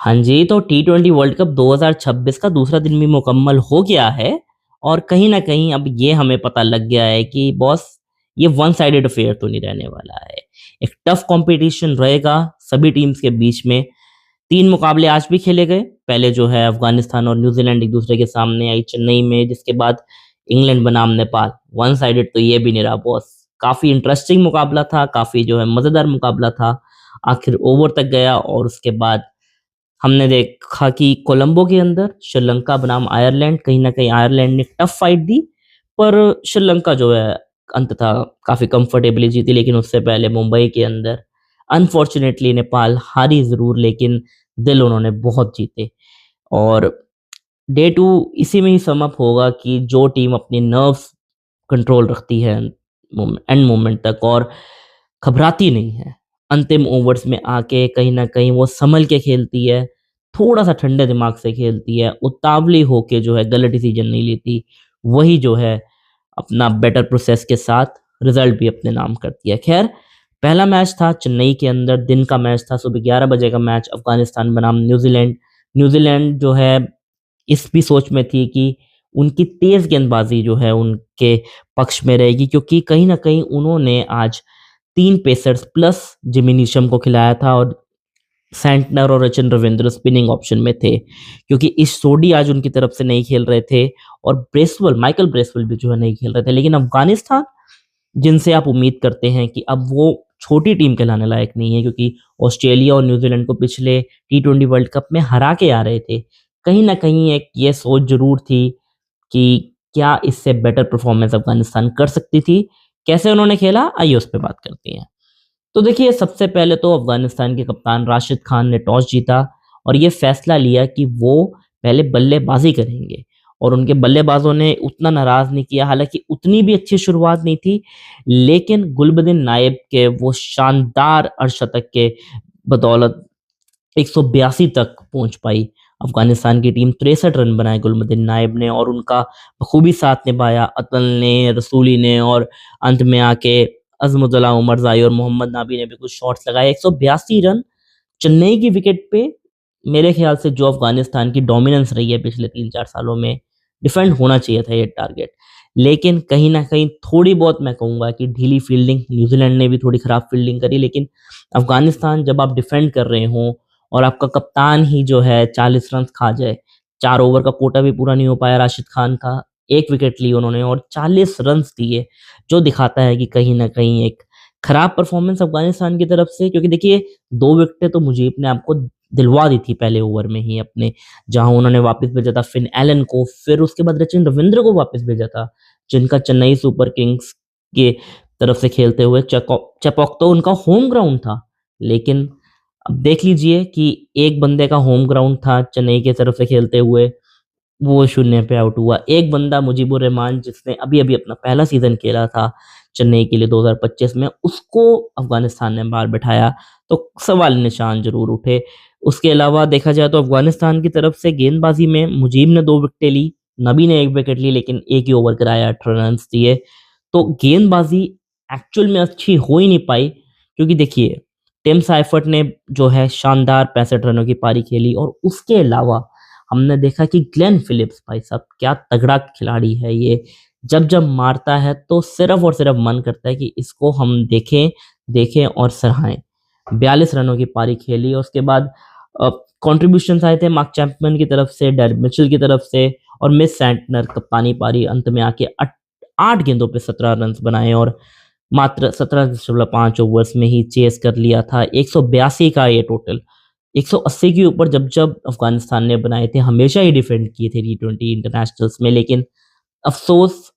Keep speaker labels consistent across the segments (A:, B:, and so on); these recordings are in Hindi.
A: हाँ जी, तो टी20 वर्ल्ड कप 2026 का दूसरा दिन भी मुकम्मल हो गया है और कहीं न कहीं अब ये हमें पता लग गया है कि बॉस ये वन साइडेड अफेयर तो नहीं रहने वाला है। एक टफ कॉम्पिटिशन रहेगा सभी टीम्स के बीच में। 3 मुकाबले आज भी खेले गए। पहले जो है अफ़गानिस्तान और न्यूज़ीलैंड एक-दूसरे के सामने आई चेन्नई में, जिसके बाद इंग्लैंड बनाम नेपाल। वन साइडेड तो ये भी नहीं रहा बॉस। काफ़ी इंटरेस्टिंग मुकाबला था, काफ़ी जो है मज़ेदार मुकाबला था। आखिर ओवर तक गया और उसके बाद हमने देखा कि कोलंबो के अंदर श्रीलंका बनाम आयरलैंड, कहीं न कहीं आयरलैंड ने टफ फाइट दी, पर श्रीलंका जो है अंततः काफ़ी कंफर्टेबली जीती। लेकिन उससे पहले मुंबई के अंदर अनफॉर्चुनेटली नेपाल हारी ज़रूर, लेकिन दिल उन्होंने बहुत जीते। और डे 2 इसी में ही सम अप होगा कि जो टीम अपनी नर्व्स कंट्रोल रखती है एंड मोमेंट तक और घबराती नहीं है, अंतिम ओवर्स में आके कहीं न कहीं वो सँभल के खेलती है, थोड़ा-सा ठंडे दिमाग से खेलती है, उतावली होके जो है गलत डिसीज़न नहीं लेती, वही जो है अपना बेटर प्रोसेस के साथ रिज़ल्ट भी अपने नाम करती है। ख़ैर, पहला मैच था चेन्नई के अंदर, दिन का मैच था, सुबह 11 बजे का मैच अफ़गानिस्तान बनाम न्यूज़ीलैंड। न्यूज़ीलैंड जो है इस भी सोच में थी कि उनकी तेज़ गेंदबाज़ी जो है उनके पक्ष में रहेगी, क्योंकि कहीं न कहीं उन्होंने आज 3 पेसर्स प्लस जिमी नीशम को खिलाया था और सैंटनर और रचिन रविंद्र स्पिनिंग ऑप्शन में थे, क्योंकि इस सोडी आज उनकी तरफ से नहीं खेल रहे थे और ब्रेसवेल माइकल ब्रेसवेल भी जो है नहीं खेल रहे थे। लेकिन अफ़गानिस्तान, जिनसे आप उम्मीद करते हैं कि अब वो छोटी टीम कहलाने लायक नहीं है, क्योंकि ऑस्ट्रेलिया और न्यूज़ीलैंड को पिछले टी20 वर्ल्ड कप में हरा के आ रहे थे। कहीं न कहीं एक ये सोच ज़रूर थी कि क्या इससे बेटर परफ़ॉर्मेंस अफ़गानिस्तान कर सकती थी। कैसे उन्होंने खेला, आइए उस पे बात करते हैं। तो देखिए, सबसे पहले तो अफ़गानिस्तान के कप्तान राशिद खान ने टॉस जीता और ये फ़ैसला लिया कि वो पहले बल्लेबाज़ी करेंगे और उनके बल्लेबाज़ों ने उतना नाराज़ नहीं किया, हालाँकि उतनी भी अच्छी शुरुआत नहीं थी, लेकिन गुलबदीन नायब के वो शानदार अर्धशतक के बदौलत 182 तक पहुँच पाई अफ़गानिस्तान की टीम। 63 रन बनाए गुलबदीन नायब ने और उनका बखूबी साथ निभाया अतल ने, रसूली ने और अंत में आके अज़मुद्दौला उमरज़ाई और मोहम्मद नाबी ने भी कुछ शॉट्स लगाए। 182 रन चेन्नई की विकेट पे, मेरे ख़्याल से जो अफ़गानिस्तान की डोमिनेंस रही है पिछले 3-4 सालों में, डिफेंड होना चाहिए था ये टारगेट। लेकिन कहीं न कहीं थोड़ी बहुत मैं कहूँगा कि ढीली फ़ील्डिंग, न्यूज़ीलैंड ने भी थोड़ी ख़राब फ़ील्डिंग करी, लेकिन अफ़गानिस्तान जब आप डिफेंड कर रहे हों और आपका कप्तान ही जो है 40 रन्स खा जाए, 4 ओवर का कोटा भी पूरा नहीं हो पाया राशिद खान का, 1 विकेट ली उन्होंने और 40 रन्स दिए, जो दिखाता है कि कहीं न कहीं एक खराब परफ़ॉर्मेंस अफ़गानिस्तान की तरफ से। क्योंकि देखिए, 2 विकेटें तो मुजीब ने आपको दिलवा दी थी पहले ओवर में ही अपने, जहाँ उन्होंने वापस भेजा था फिन एलन को, फिर उसके बाद सचिन रविंद्र को वापस भेजा था, जिनका चेन्नई सुपर किंग्स के तरफ से खेलते हुए चेपॉक तो उनका होम ग्राउंड था। लेकिन अब देख लीजिए कि एक बंदे का होम ग्राउंड था चेन्नई की तरफ से खेलते हुए, वो शून्य पे आउट हुआ। एक बंदा मुजीबुर रहमान, जिसने अभी-अभी अपना पहला सीज़न खेला था चेन्नई के लिए 2025 में, उसको अफ़गानिस्तान ने बाहर बिठाया, तो सवाल निशान ज़रूर उठे। उसके अलावा देखा जाए तो अफ़गानिस्तान की तरफ से गेंदबाज़ी में मुजीब ने 2 विकेटें ली, नबी ने 1 विकेट ली, लेकिन एक ही ओवर कराया, 18 रन्स दिए। तो गेंदबाज़ी एक्चुअल में अच्छी हो ही नहीं पाई, क्योंकि देखिए, टिम साइफर्ट ने जो है शानदार 65 रनों की पारी खेली और उसके अलावा हमने देखा कि ग्लेन फ़िलिप्स, भाई साहब क्या तगड़ा खिलाड़ी है ये। जब-जब मारता है तो सिर्फ़ और सिर्फ़ मन करता है कि इसको हम देखें, देखें और सराहें। 42 रनों की पारी खेली और उसके बाद कॉन्ट्रिब्यूशंस आए थे मार्क चैपमैन की तरफ से, डेरेक मिचेल की तरफ से और मिस सैंटनर कप्तानी पारी अंत में आके 8 गेंदों पे 17 रन्स बनाए और मात्र 17.5 ओवर्स में ही चेज़ कर लिया था। 182 का ये टोटल, 180 के ऊपर जब-जब अफ़गानिस्तान ने बनाए थे, हमेशा ही डिफेंड किए थे टी20 इंटरनेशनल्स में, लेकिन अफ़सोस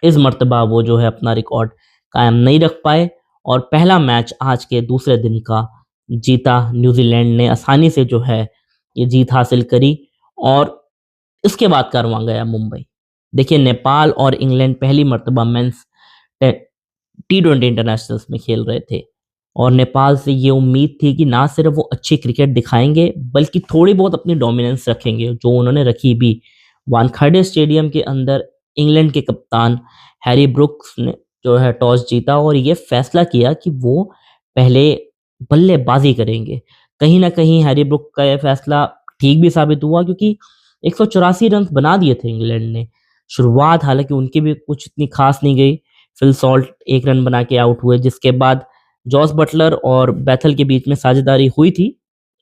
A: इस मर्तबा वो जो है अपना रिकॉर्ड कायम नहीं रख पाए और पहला मैच आज के दूसरे दिन का जीता न्यूज़ीलैंड ने, आसानी से जो है ये जीत हासिल करी और इसके बाद कारवां गया मुंबई। देखिए, नेपाल और इंग्लैंड पहली मर्तबा मेंस टे टी20 इंटरनेशनल्स में खेल रहे थे और नेपाल से ये उम्मीद थी कि ना सिर्फ वो अच्छी क्रिकेट दिखाएँगे, बल्कि थोड़ी बहुत अपनी डोमिनेंस रखेंगे, जो उन्होंने रखी भी। वानखेड़े स्टेडियम के अंदर इंग्लैंड के कप्तान हैरी ब्रुक्स ने जो है टॉस जीता और ये फैसला किया कि वो पहले बल्लेबाज़ी करेंगे। कहीं न कहीं हैरी ब्रूक का ये फैसला ठीक भी साबित हुआ क्योंकि 184 रन्स बना दिए थे इंग्लैंड ने। शुरुआत हालाँकि उनकी भी कुछ इतनी ख़ास नहीं गई। फिल सॉल्ट 1 रन बना के आउट हुए जिसके बाद जॉस बटलर और बेथल के बीच में साझेदारी हुई थी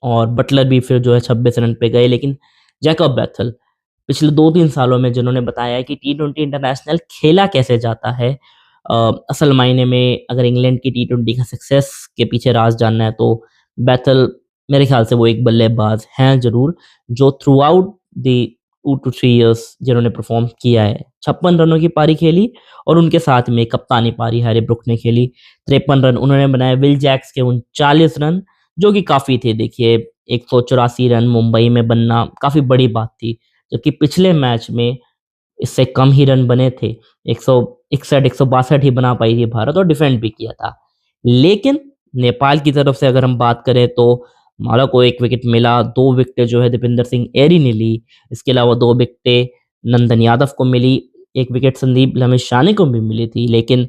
A: और बटलर भी फिर जो है 26 रन पे गए लेकिन जैकब बेथल पिछले 2-3 सालों में जिन्होंने बताया है कि टी20 इंटरनेशनल खेला कैसे जाता है। असल मायने में अगर इंग्लैंड की टी20 का सक्सेस के पीछे राज जानना है तो बेथल मेरे ख्याल से वो एक बल्लेबाज हैं ज़रूर, जो throughout the 2 to 3 years जिन्होंने परफ़ॉर्म किया है। 56 रनों की पारी खेली और उनके साथ में कप्तानी पारी हैरी ब्रूक ने खेली। 53 रन उन्होंने बनाए, विल जैक्स के 39 रन जो कि काफ़ी थे देखिए, 184 रन मुंबई में बनना काफ़ी बड़ी बात थी। जबकि पिछले मैच में इससे कम ही रन बने थे। 161 162 ही बना पाई थी भारत और डिफेंड भी किया था। लेकिन नेपाल की तरफ से अगर हम बात करें तो माला को 1 विकेट मिला, 2 विकेटें जो है दीपेंद्र सिंह ऐरी ने ली। इसके अलावा 2 विकेटें नंदन यादव को मिली, 1 विकेट संदीप लमिशाने को भी मिली थी। लेकिन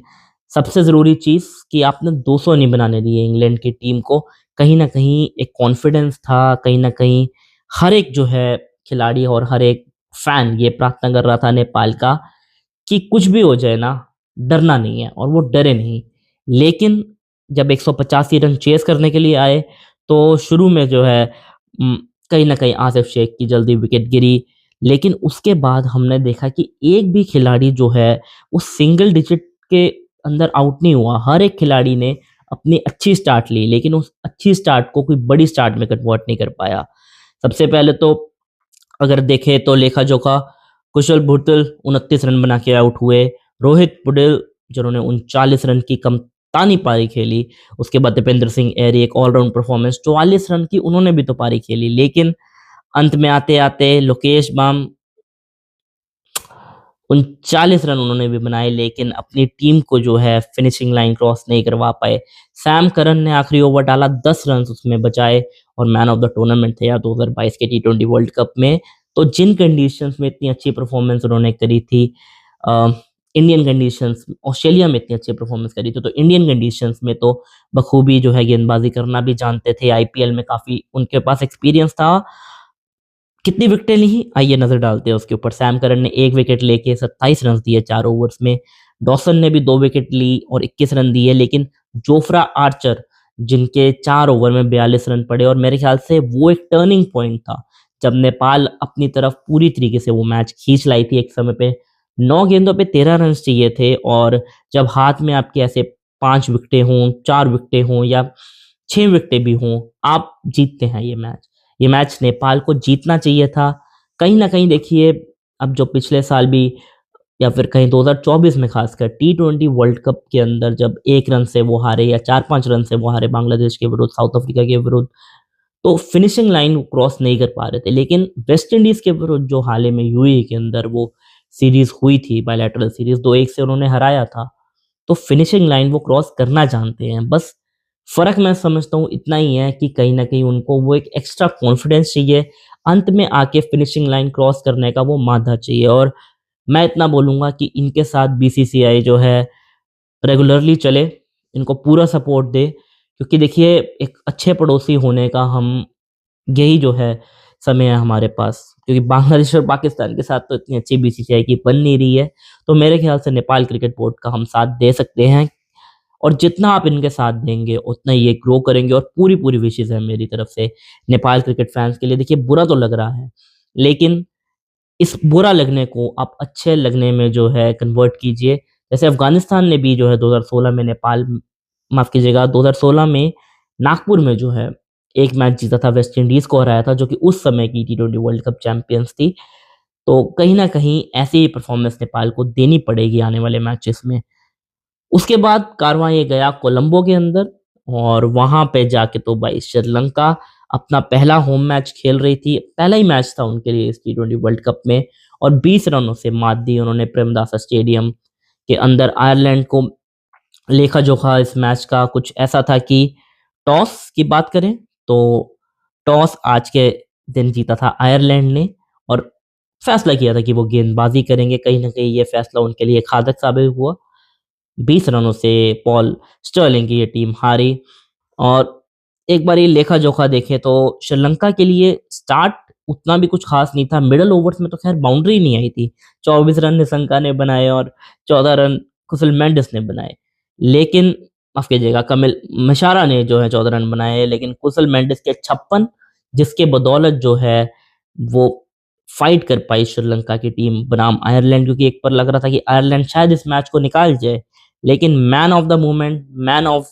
A: सबसे ज़रूरी चीज़ कि आपने 200 नहीं बनाने दिए इंग्लैंड की टीम को। कहीं न कहीं एक कॉन्फिडेंस था, कहीं न कहीं हर एक जो है खिलाड़ी और हर एक फैन ये प्रार्थना कर रहा था नेपाल का कि कुछ भी हो जाए ना, डरना नहीं है और वो डरे नहीं। लेकिन जब 185 रन चेज़ करने के लिए आए, तो शुरू में जो है उम, कहीं न कहीं आसिफ शेख की जल्दी विकेट गिरी। लेकिन उसके बाद हमने देखा कि एक भी खिलाड़ी जो है, वो सिंगल डिजिट के अंदर आउट नहीं हुआ। हर एक खिलाड़ी ने अपनी अच्छी स्टार्ट ली, लेकिन उस अच्छी स्टार्ट को कोई बड़ी स्टार्ट में कन्वर्ट नहीं कर पाया। सबसे पहले तो अगर देखें तो लेखा-जोखा कुशल भुट्टल 29 रन बना के आउट हुए। रोहित पुडिल जिन्होंने 39 रन की कप्तानी पारी खेली। उसके बाद दीपेंद्र सिंह ऐरी एक ऑल-राउंड परफॉर्मेंस 44 रन की उन्होंने भी तो पारी खेली। लेकिन अंत में आते-आते लोकेश बाम 39 रन उन्होंने भी बनाए लेकिन अपनी टीम को जो है फिनिशिंग लाइन क्रॉस नहीं करवा पाए। सैम करन ने आखिरी ओवर डाला, 10 रन उसमें बचाए और मैन ऑफ द टूर्नामेंट थे यार 2022 के टी20 वर्ल्ड कप में। तो जिन कंडीशंस में इतनी अच्छी परफॉर्मेंस उन्होंने करी थी अ, इंडियन कंडीशंस ऑस्ट्रेलिया में इतनी अच्छी परफॉर्मेंस करी थी, तो इंडियन कंडीशंस में तो बखूबी जो है गेंदबाजी करना भी जानते थे। आईपीएल में काफ़ी उनके पास एक्सपीरियंस था। कितनी विकेटें ली? आइए नज़र डालते हैं उसके ऊपर। सैम करन ने 1 विकेट लेके 27 रन्स दिए 4 ओवर्स में। डॉसन ने भी 2 विकेट ली और 21 रन दिए, लेकिन जोफ्रा आर्चर जिनके 4 ओवर में 42 रन पड़े और मेरे ख्याल से वो एक टर्निंग पॉइंट था, जब नेपाल अपनी तरफ पूरी तरीके से वो मैच खींच लाई थी एक समय पे। 9 गेंदों पे 13 रन्स चाहिए थे और जब हाथ में आपके ऐसे 5 विकेटें हों, 4 विकेटें हों या 6 विकेटें भी हों, आप जीतते हैं ये मैच। ये मैच नेपाल को जीतना चाहिए था। कहीं न कहीं देखिए अब जो पिछले साल भी या फिर कहीं 2024 में ख़ासकर टी20 वर्ल्ड कप के अंदर जब 1 रन से वो हारे या 4-5 रन से वो हारे बांग्लादेश के विरुद्ध, साउथ अफ्रीका के विरुद्ध, तो फिनिशिंग लाइन क्रॉस नहीं कर पा रहे थे। लेकिन वेस्ट इंडीज़ के विरुद्ध जो हाल ही में यूएई के अंदर वो सीरीज़ हुई थी, बायलैटरल सीरीज़ 2-1 से उन्होंने हराया था। तो फिनिशिंग लाइन वो क्रॉस करना जानते हैं। बस फ़र्क मैं समझता हूँ इतना ही है कि कहीं न कहीं उनको वो एक एक्स्ट्रा कॉन्फिडेंस चाहिए। अंत में आके फिनिशिंग लाइन क्रॉस करने का वो मादा चाहिए और मैं इतना बोलूँगा कि इनके साथ बीसीसीआई जो है रेगुलरली चले, इनको पूरा सपोर्ट दे क्योंकि देखिए एक अच्छे पड़ोसी होने का हम यही जो है समय है हमारे पास। क्योंकि बांग्लादेश और पाकिस्तान के साथ तो इतनी अच्छी बीसीसीआई की बन नहीं रही है। तो मेरे ख़्याल से नेपाल क्रिकेट बोर्ड का हम साथ दे सकते हैं और जितना आप इनके साथ देंगे उतना ये ग्रो करेंगे और पूरी-पूरी विशेज़ है मेरी तरफ से नेपाल क्रिकेट फैन्स के लिए। देखिए बुरा तो लग रहा है, लेकिन इस बुरा लगने को आप अच्छे लगने में जो है कन्वर्ट कीजिए। जैसे अफ़गानिस्तान ने भी जो है 2016 में नेपाल माफ़ कीजिएगा 2016 में नागपुर में जो है एक मैच जीता था, वेस्ट इंडीज़ को हराया था जो कि उस समय की टी20 वर्ल्ड कप चैंपियंस थी। तो कहीं न कहीं ऐसी ही परफ़ॉर्मेंस नेपाल को देनी पड़ेगी आने वाले मैचेस में। उसके बाद कारवां ये गया कोलंबो के अंदर और वहाँ पे जाके तो भाई श्रीलंका अपना पहला होम मैच खेल रही थी। पहला ही मैच था उनके लिए इस टी20 वर्ल्ड कप में और 20 रनों से मात दी उन्होंने प्रेमदासा स्टेडियम के अंदर आयरलैंड को। लेखा-जोखा इस मैच का कुछ ऐसा था कि टॉस की बात करें तो टॉस आज के दिन जीता था आयरलैंड ने और फैसला किया था कि वो गेंदबाज़ी करेंगे। कहीं न कहीं ये फैसला उनके लिए घातक साबित हुआ। 20 रनों से पॉल स्टर्लिंग की ये टीम हारी और एक बार ये लेखा-जोखा देखें तो श्रीलंका के लिए स्टार्ट उतना भी कुछ ख़ास नहीं था। मिडल ओवर्स में तो ख़ैर बाउंड्री नहीं आई थी। 24 रन निशंका ने बनाए और 14 रन कुशल मेंडिस ने बनाए। लेकिन माफ़ कीजिएगा, कमिल मशारा ने जो है 14 रन बनाए, लेकिन कुशल मेंडिस के 56, जिसके बदौलत जो है वो फाइट कर पाई श्रीलंका की टीम बनाम आयरलैंड, क्योंकि एक बार लग रहा था कि आयरलैंड शायद इस मैच को निकाल जाए। लेकिन man of the moment, man of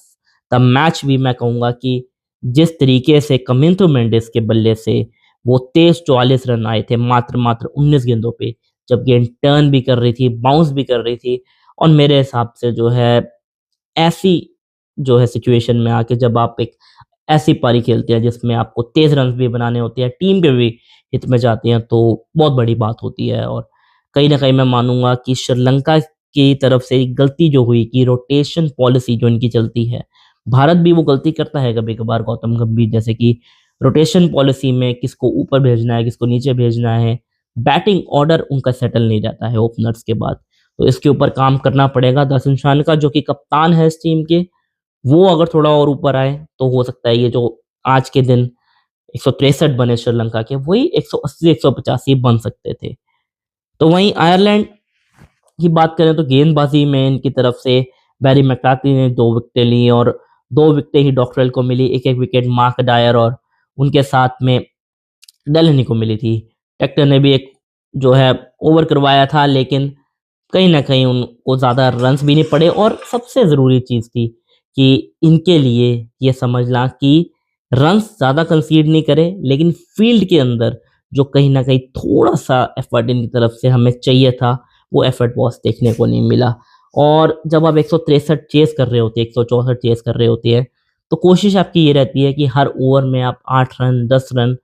A: the match भी मैं कहूँगा कि जिस तरीके से कमिंतो मेंडिस के बल्ले से वो तेज 44 रन आए थे मात्र 19 गेंदों पे, जब गेंद टर्न भी कर रही थी, बाउंस भी कर रही थी, और मेरे हिसाब से जो है ऐसी जो है सिचुएशन में आके जब आप एक ऐसी पारी खेलते हैं जिसमें आपको तेज रन भी बनाने होते हैं, टीम के भी हित में जाते हैं, तो बहुत बड़ी बात होती है। और कहीं न कहीं मैं मानूँगा कि श्रीलंका की तरफ से एक गलती जो हुई कि रोटेशन पॉलिसी जो इनकी चलती है, भारत भी वो गलती करता है कभी-कभार गौतम गंभीर जैसे कि रोटेशन पॉलिसी में किसको ऊपर भेजना है, किसको नीचे भेजना है, बैटिंग ऑर्डर उनका सेटल नहीं रहता है ओपनर्स के बाद। तो इसके ऊपर काम करना पड़ेगा। दासन शानका जो कि कप्तान है इस टीम के, वो अगर थोड़ा और ऊपर आए, तो हो सकता है ये जो आज के दिन 163 बने श्रीलंका के, वही 180-185 बन सकते थे। तो वहीं आयरलैंड की बात करें तो गेंदबाजी में इनकी तरफ से बैरी मैकार्थी ने 2 विकेटें ली और 2 विकेटें ही डॉक्टरेल को मिली, 1-1 विकेट मार्क डायर और उनके साथ में डेलनी को मिली थी। टेक्टर ने भी एक जो है ओवर करवाया था, लेकिन कहीं न कहीं उनको ज़्यादा रन्स भी नहीं पड़े, और सबसे ज़रूरी चीज़ थी कि इनके लिए ये समझना कि रन्स ज़्यादा कंसीड नहीं करें, लेकिन फ़ील्ड के अंदर जो कहीं न कहीं थोड़ा-सा एफ़र्ट इनकी तरफ से हमें चाहिए था, वो एफ़र्ट बॉस देखने को नहीं मिला। और जब आप 163 चेज़ कर रहे होते हैं, 164 चेज़ कर रहे होते हैं, तो कोशिश आपकी ये रहती है कि हर ओवर में आप 8 रन, 10 रन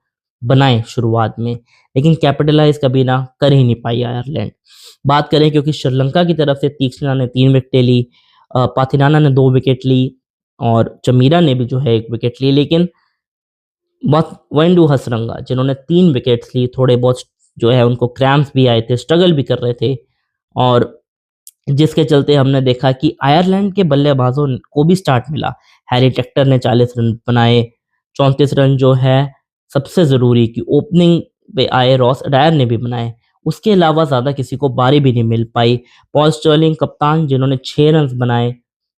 A: बनाएँ शुरुआत में, लेकिन कैपिटलाइज़ कभी ना कर ही नहीं पाई आयरलैंड। बात करें क्योंकि श्रीलंका की तरफ से तीक्ष्णा ने 3 विकेटें ली, पाथिराना ने 2 विकेट ली और चमीरा ने भी जो है 1 विकेट ली, लेकिन वेंडु हसरंगा जिन्होंने 3 विकेट्स ली, थोड़े बहुत जो है उनको क्रैम्प्स भी आए थे, स्ट्रगल भी कर रहे थे, और जिसके चलते हमने देखा कि आयरलैंड के बल्लेबाजों को भी स्टार्ट मिला। हैरी टेक्टर ने 40 रन बनाए, 34 रन जो है सबसे ज़रूरी कि ओपनिंग पे आए रॉस अडायर ने भी बनाए। उसके अलावा ज़्यादा किसी को बारी भी नहीं मिल पाई। पॉल स्टर्लिंग कप्तान जिन्होंने 6 रन्स बनाए,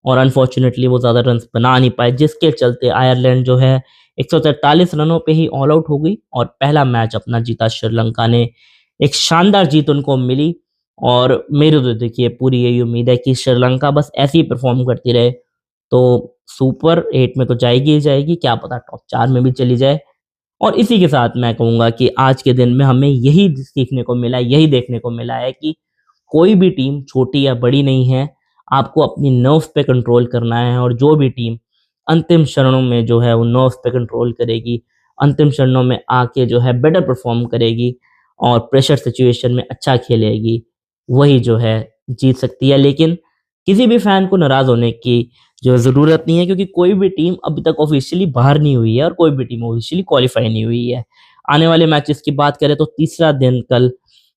A: और अनफॉर्चुनेटली वो ज़्यादा रन्स बना नहीं पाए, जिसके चलते आयरलैंड जो है 143 रनों पे ही ऑल आउट हो गई और पहला मैच अपना जीता श्रीलंका ने। एक शानदार जीत उनको मिली, और मेरी तो देखिए पूरी यही उम्मीद है कि श्रीलंका बस ऐसे ही परफ़ॉर्म करती रहे, तो सुपर 8 में तो जाएगी ही जाएगी, क्या पता टॉप 4 में भी चली जाए। और इसी के साथ मैं कहूँगा कि आज के दिन में हमें यही सीखने को मिला है, यही देखने को मिला है कि कोई भी टीम छोटी या बड़ी नहीं है, आपको अपनी नर्व्स पे कंट्रोल करना है, और जो भी टीम अंतिम क्षणों में जो है वो नर्व्स पे कंट्रोल करेगी, अंतिम क्षणों में आके जो है बेटर परफ़ॉर्म करेगी और प्रेशर सिचुएशन में अच्छा खेलेगी, वही जो है जीत सकती है। लेकिन किसी भी फैन को नाराज़ होने की जो ज़रूरत नहीं है, क्योंकि कोई भी टीम अभी तक ऑफ़िशियली बाहर नहीं हुई है और कोई भी टीम ऑफ़िशियली क्वालीफाई नहीं हुई है। आने वाले मैचेस की बात करें तो तीसरा दिन कल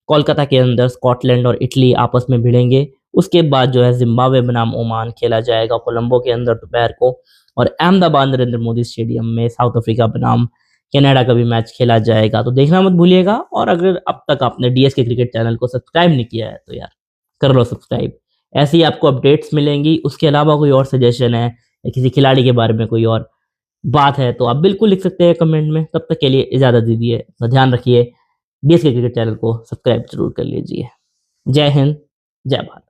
A: कोलकाता के अंदर स्कॉटलैंड और इटली आपस में भिड़ेंगे। उसके बाद जो है ज़िम्बाब्वे बनाम ओमान खेला जाएगा कोलंबो के अंदर दोपहर को, और अहमदाबाद नरेंद्र मोदी स्टेडियम में साउथ अफ्रीका बनाम कनाडा का भी मैच खेला जाएगा। तो देखना मत भूलिएगा, और अगर अब तक आपने डीएसके क्रिकेट चैनल को सब्सक्राइब नहीं किया है तो यार कर लो सब्सक्राइब। ऐसी ही आपको अपडेट्स मिलेंगी। उसके अलावा कोई और सजेशन है या किसी खिलाड़ी के बारे में कोई और बात है, तो आप बिल्कुल लिख सकते हैं कमेंट में। तब तक के लिए इजाज़त दीजिए, अपना ध्यान रखिए। डीएसके क्रिकेट चैनल को सब्सक्राइब ज़रूर कर लीजिए। जय हिंद, जय भारत।